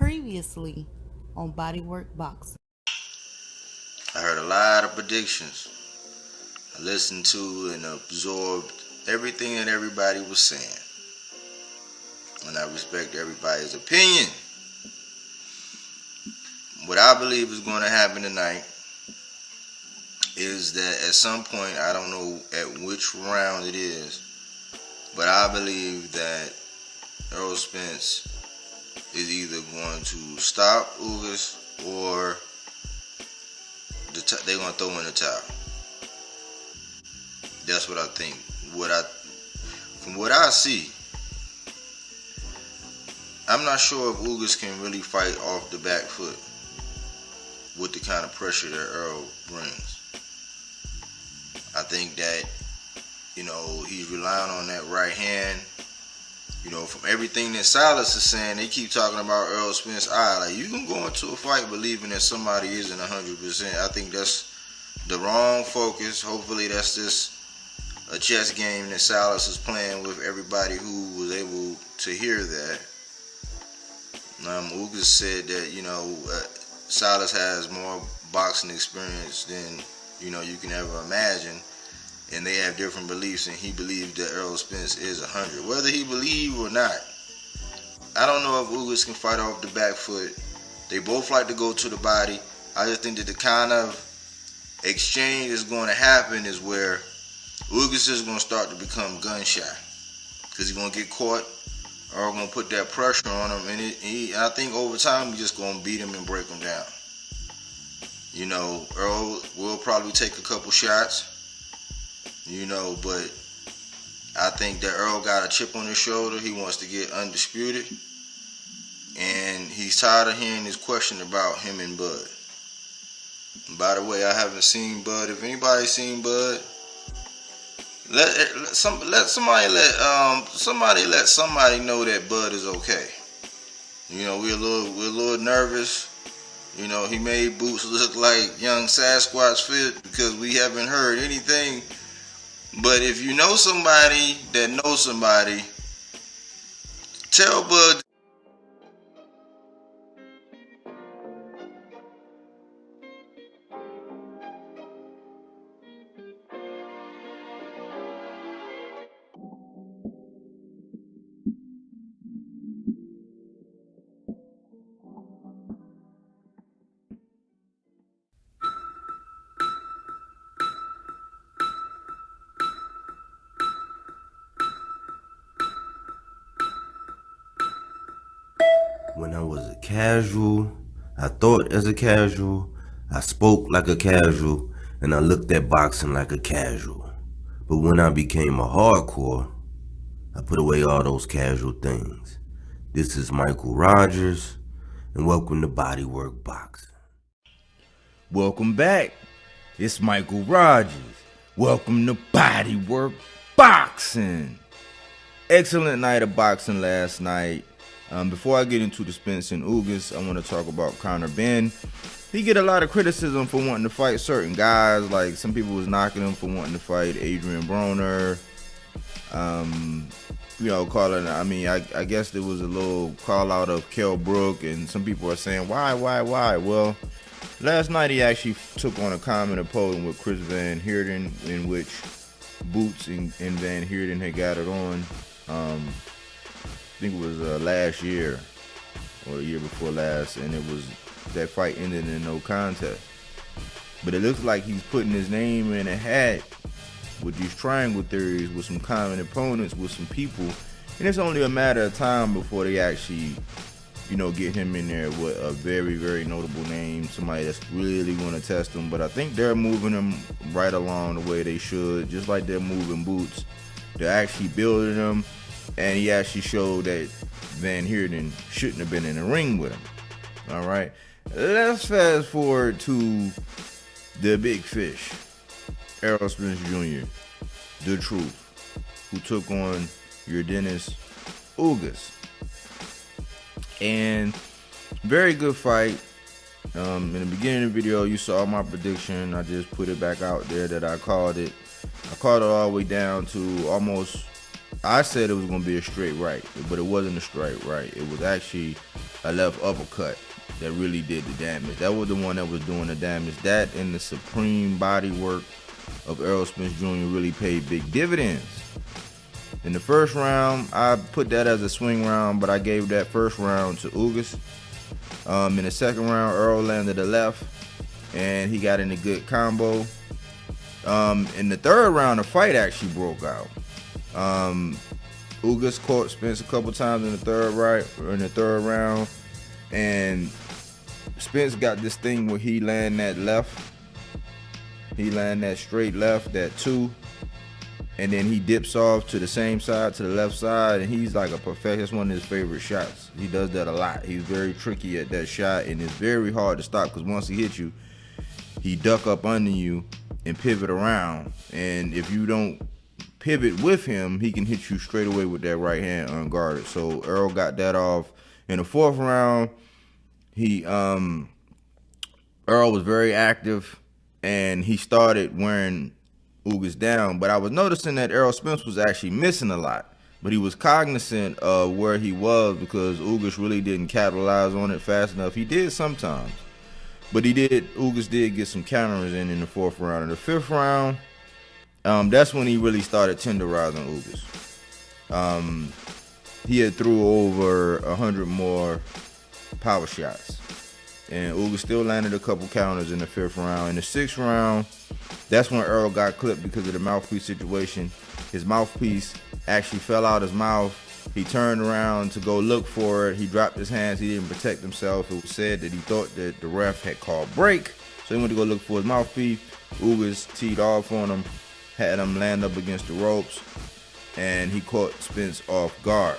Previously on Bodywork Boxing. I heard a lot of predictions. I listened to and absorbed everything that everybody was saying. And I respect everybody's opinion. What I believe is going to happen tonight is that at some point, I don't know at which round it is, but I believe that Errol Spence is either going to stop Ugas or they're going to throw in the towel. That's what I think. From what I see, I'm not sure if Ugas can really fight off the back foot with the kind of pressure that Errol brings. I think that, he's relying on that right hand. From everything that Silas is saying, they keep talking about Errol Spence's eye. Like, you can go into a fight believing that somebody isn't 100%. I think that's the wrong focus. Hopefully that's just a chess game that Silas is playing with everybody who was able to hear that. Ugas said that, Silas has more boxing experience than, you can ever imagine. And they have different beliefs, and he believed that Errol Spence is 100. Whether he believe or not, I don't know if Ugas can fight off the back foot. They both like to go to the body. I just think that the kind of exchange that's going to happen is where Ugas is going to start to become gun shy, because he's going to get caught. Errol going to put that pressure on him, and I think over time he's just going to beat him and break him down. Errol will probably take a couple shots. But I think that Errol got a chip on his shoulder. He wants to get undisputed. And he's tired of hearing this question about him and Bud. And by the way, I haven't seen Bud. If anybody's seen Bud, somebody let somebody know that Bud is okay. We're a little nervous. He made Boots look like young Sasquatch fit because we haven't heard anything. But if you know somebody that knows somebody, tell Bud. When I was a casual, I thought as a casual, I spoke like a casual, and I looked at boxing like a casual. But when I became a hardcore, I put away all those casual things. This is Michael Rogers, and welcome to Bodywork Boxing. Welcome back. It's Michael Rogers. Welcome to Bodywork Boxing. Excellent night of boxing last night. Before I get into the Spence and Ugas, I want to talk about Conor Benn. He get a lot of criticism for wanting to fight certain guys. Like, some people was knocking him for wanting to fight Adrian Broner. I guess there was a little call out of Kell Brook, and some people are saying, why? Well, last night he actually took on a common opponent with Chris Van Heerden, in which Boots and Van Heerden had got it on. I think it was last year or the year before last, and that fight ended in no contest. But it looks like he's putting his name in a hat with these triangle theories with some common opponents, with some people, and it's only a matter of time before they actually, get him in there with a very, very notable name, somebody that's really going to test him. But I think they're moving him right along the way they should, just like they're moving Boots. They're actually building him. And he actually showed that Van Heerden shouldn't have been in the ring with him. All right. Let's fast forward to the big fish, Errol Spence Jr., the truth, who took on Yordenis Ugas. And very good fight. In the beginning of the video, you saw my prediction. I just put it back out there that I called it. I called it all the way down to almost I said it was going to be a straight right, but it wasn't a straight right. It was actually a left uppercut that really did the damage. That was the one that was doing the damage. That and the supreme body work of Errol Spence Jr. really paid big dividends. In the first round, I put that as a swing round, but I gave that first round to Ugas. In the second round, Errol landed a left, and he got in a good combo. In the third round, the fight actually broke out. Ugas caught Spence a couple times in the third round, and Spence got this thing where he land that left. He land that straight left, that 2, and then he dips off to the same side, to the left side, and he's like a perfect. That's one of his favorite shots. He does that a lot. He's very tricky at that shot, and it's very hard to stop because once he hits you, he duck up under you and pivot around, and if you don't pivot with him, he can hit you straight away with that right hand unguarded. So Errol got that off. In the fourth round, Errol was very active, and he started wearing Ugas down. But I was noticing that Errol Spence was actually missing a lot, but he was cognizant of where he was because Ugas really didn't capitalize on it fast enough. He did sometimes, but Ugas did get some counters in the fourth round. In the fifth round, that's when he really started tenderizing Ugas. He had threw over 100 more power shots, and Ugas still landed a couple counters in the fifth round. In the sixth round, that's when Errol got clipped because of the mouthpiece situation. His mouthpiece actually fell out his mouth. He turned around to go look for it. He dropped his hands. He didn't protect himself. It was said that he thought that the ref had called break, so he went to go look for his mouthpiece. Ugas teed off on him, had him land up against the ropes, and he caught Spence off guard.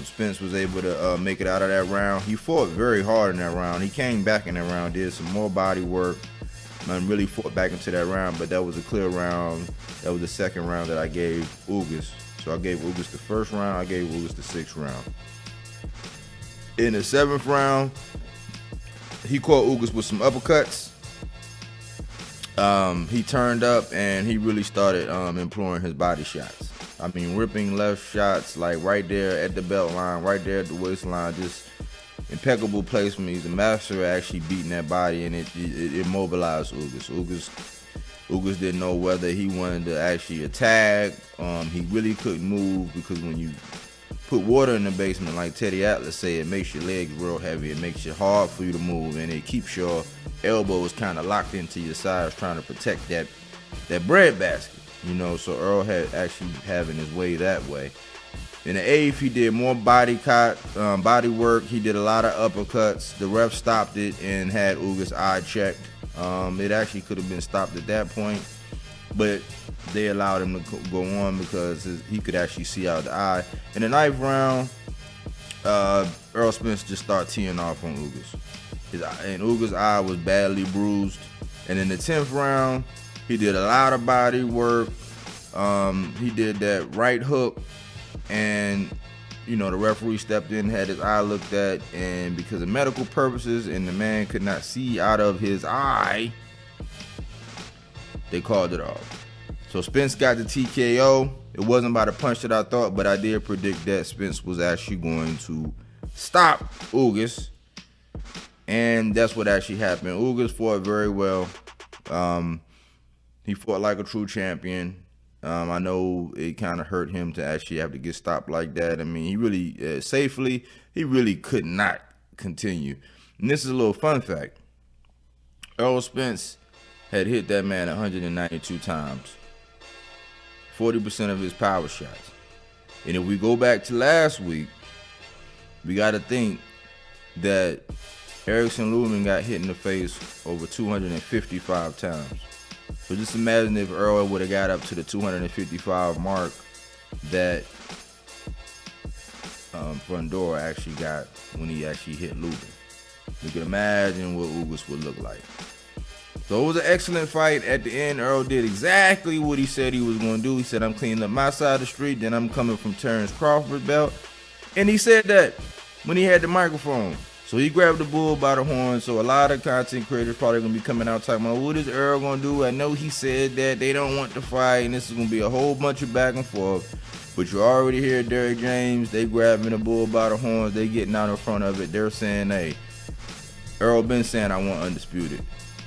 Spence was able to make it out of that round. He fought very hard in that round. He came back in that round, did some more body work, and really fought back into that round, but that was a clear round. That was the second round that I gave Ugas. So I gave Ugas the first round, I gave Ugas the sixth round. In the seventh round, he caught Ugas with some uppercuts. He turned up and he really started employing his body shots. I mean, ripping left shots like right there at the belt line, right there at the waistline, just impeccable placement. He's a master at actually beating that body, and it immobilized Ugas. Ugas didn't know whether he wanted to actually attack. He really couldn't move because when you put water in the basement, like Teddy Atlas said, it makes your legs real heavy. It makes it hard for you to move, and it keeps your elbows kind of locked into your sides, trying to protect that bread basket. You know, so Errol had actually having his way that way. In the eighth, he did more body work. He did a lot of uppercuts. The ref stopped it and had Ugas' eye checked. It actually could have been stopped at that point, but they allowed him to go on because he could actually see out the eye. In the ninth round, Errol Spence just started teeing off on Ugas. And Ugas' eye was badly bruised. And in the 10th round, he did a lot of body work. He did that right hook, and you know, the referee stepped in, had his eye looked at, and because of medical purposes and the man could not see out of his eye, they called it off. So Spence got the TKO. It wasn't by the punch that I thought, but I did predict that Spence was actually going to stop Ugas, and that's what actually happened. Ugas fought very well. He fought like a true champion. I know it kind of hurt him to actually have to get stopped like that. I mean, he really, safely, he really could not continue. And this is a little fun fact. Errol Spence had hit that man 192 times. 40% of his power shots. And if we go back to last week, we got to think that Erickson Lubin got hit in the face over 255 times. So just imagine if Errol would have got up to the 255 mark that Fundora actually got when he actually hit Lubin. You can imagine what Ugas would look like. So it was an excellent fight. At the end, Errol did exactly what he said he was going to do. He said, I'm cleaning up my side of the street, then I'm coming from Terence Crawford belt. And he said that when he had the microphone. So he grabbed the bull by the horn. So a lot of content creators probably gonna be coming out talking about, what is Errol gonna do? I know he said that they don't want to fight, and this is gonna be a whole bunch of back and forth. But you already hear Derrick James, they grabbing the bull by the horns, they getting out in front of it. They're saying, hey, Errol been saying I want Undisputed.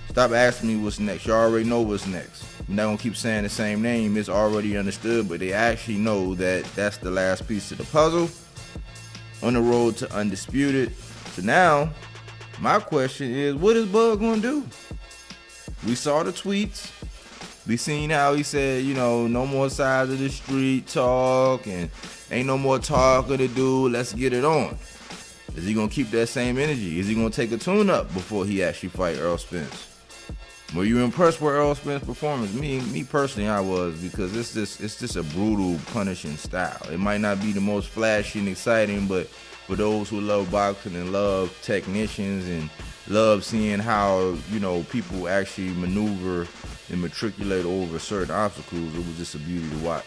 Stop asking me what's next. You already know what's next. I'm not gonna keep saying the same name. It's already understood, but they actually know that that's the last piece of the puzzle on the road to Undisputed. So now, my question is, what is Bud gonna do? We saw the tweets. We seen how he said, you know, no more sides of the street talk and ain't no more talking to do. Let's get it on. Is he gonna keep that same energy? Is he gonna take a tune-up before he actually fight Errol Spence? Were you impressed with Errol Spence's performance? Me personally, I was, because it's just a brutal, punishing style. It might not be the most flashy and exciting, but for those who love boxing and love technicians and love seeing how, you know, people actually maneuver and matriculate over certain obstacles, it was just a beauty to watch.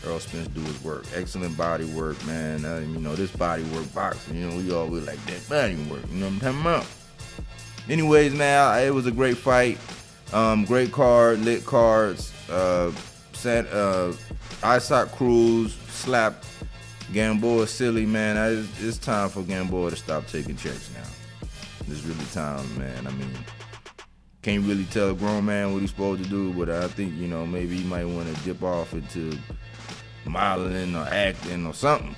Errol Spence do his work. Excellent body work, man. You know, this body work boxing, you know, we always like that body work, you know what I'm talking about? Anyways, man, it was a great fight. Great card, lit cards. Isaac Cruz slapped Gamboa silly, man. It's time for Gamboa to stop taking checks now. It's really time, man. I mean, can't really tell a grown man what he's supposed to do, but I think, you know, maybe he might want to dip off into modeling or acting or something.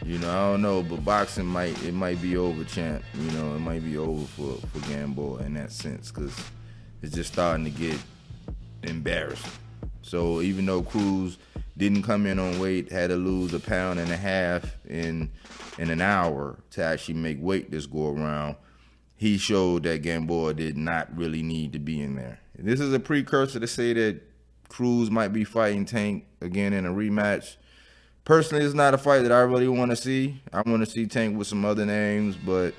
You know, I don't know, but boxing might be over, champ. You know, it might be over for Gamboa in that sense, because it's just starting to get embarrassing. So even though Cruz didn't come in on weight, had to lose 1.5 pounds in an hour to actually make weight this go around, he showed that Gamboa did not really need to be in there. This is a precursor to say that Cruz might be fighting Tank again in a rematch. Personally, it's not a fight that I really want to see. I want to see Tank with some other names, but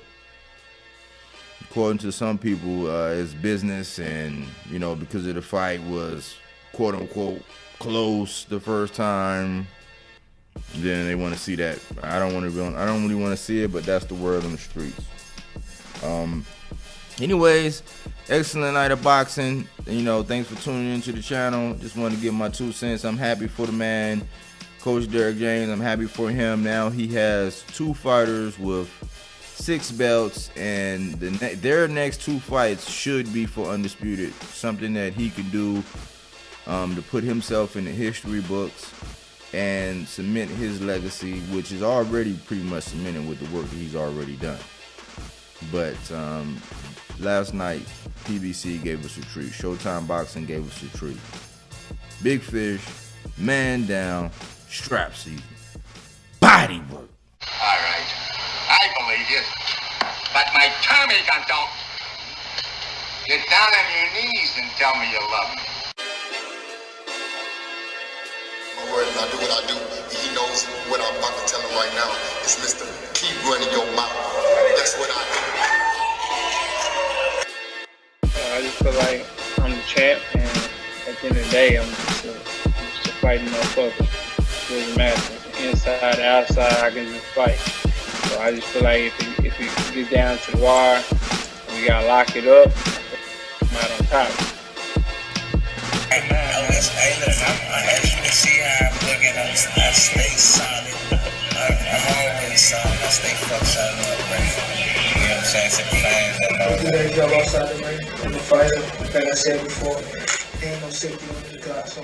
according to some people, it's business, and, you know, because of the fight was quote unquote close the first time, then they want to see that. I don't really want to see it, but that's the word on the streets. Anyways, excellent night of boxing. You know, thanks for tuning into the channel. Just wanted to give my 2 cents. I'm happy for the man, Coach Derrick James. I'm happy for him. Now he has 2 fighters with 6 belts, and their next 2 fights should be for Undisputed. Something that he could do to put himself in the history books and cement his legacy, which is already pretty much cemented with the work that he's already done. But last night, PBC gave us a treat. Showtime Boxing gave us a treat. Big fish, man down, strap season, body work. All right, I believe you, but my Tommy gun don't. Get down on your knees and tell me you love me. My word, I do what I do. He knows what I'm about to tell him right now. It's Mr. Keep running your mouth. That's what I do. I just feel like I'm the champ, and at the end of the day, I'm just a fighting motherfucker. It doesn't matter. Inside, outside, I can just fight. So I just feel like if it gets down to the wire, we gotta lock it up, I'm out on top. Hey, look, as you can see how I'm looking, I stay solid. I'm always solid. I stay fucked solid up, man. You know what I'm saying? To the fans that know. We do that job outside the ring. I'm a fighter. Like I said before, ain't no safety on the clock, so